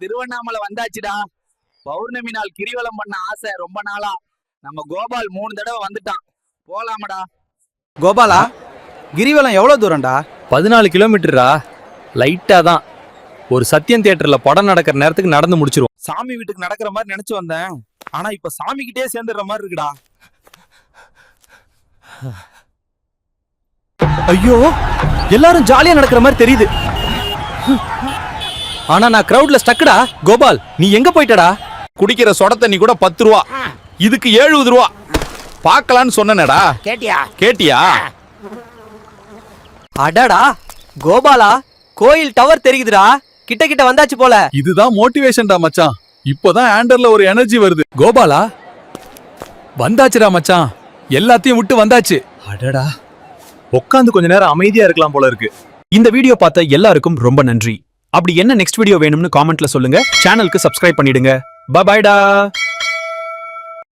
திருவண்ணாமலை வந்தாச்சுடா. பௌர்ணமி நாள் கிரிவலம் பண்ண ஆசை ரொம்ப நாளா. நம்ம கோபால் 3 தடவை வந்துட்டான். போலாமடா. கோபாலா, கிரிவலம் எவ்வளவு தூரம்டா? 14 கிலோமீட்டரா? லைட்டா தான். ஒரு சத்யம் தியேட்டர்ல படம் நடக்கிற நேரத்துக்கு நடந்து முடிச்சிருவோம். சாமி வீட்டுக்கு நடக்கிற மாதிரி நினைச்சு வந்தேன். ஆனா இப்ப சாமி கிட்டே சேர்ந்துடுற மாதிரி இருக்குடா. ஐயோ, எல்லாரும் ஜாலியா நடக்கிற மாதிரி தெரியுது. ஆனா நான் கிரவுட்ல ஸ்டக்குடா. கோபால், நீ எங்க போயிட்டடா? குடிக்கிற சொட தண்ணி கூட 10 ரூபா, இதுக்கு 70 ரூபா. பாக்கலான்னு சொன்னேடா. கேட்டியா? அடடா கோபாலா, கோயில் டவர் தெரியுதுடா. கிட்ட கிட்ட வந்தாச்சு போல. இதுதான் மோட்டிவேஷன்டா மச்சான். இப்போதான் ஆண்டர்ல ஒரு எனர்ஜி வருது. கோபாலா, வந்தாச்சுடா மச்சான். எல்லாத்தையும் விட்டு வந்தாச்சு. அடடா, உட்காந்து கொஞ்ச நேரம் அமைதியா இருக்கலாம் போல இருக்கு. இந்த வீடியோ பார்த்த எல்லாருக்கும் ரொம்ப நன்றி. அப்படி என்ன நெக்ஸ்ட் வீடியோ வேணும்னு காமெண்ட்ல சொல்லுங்க. சேனலுக்கு சப்ஸ்கிரைப் பண்ணிடுங்க. பை பைடா.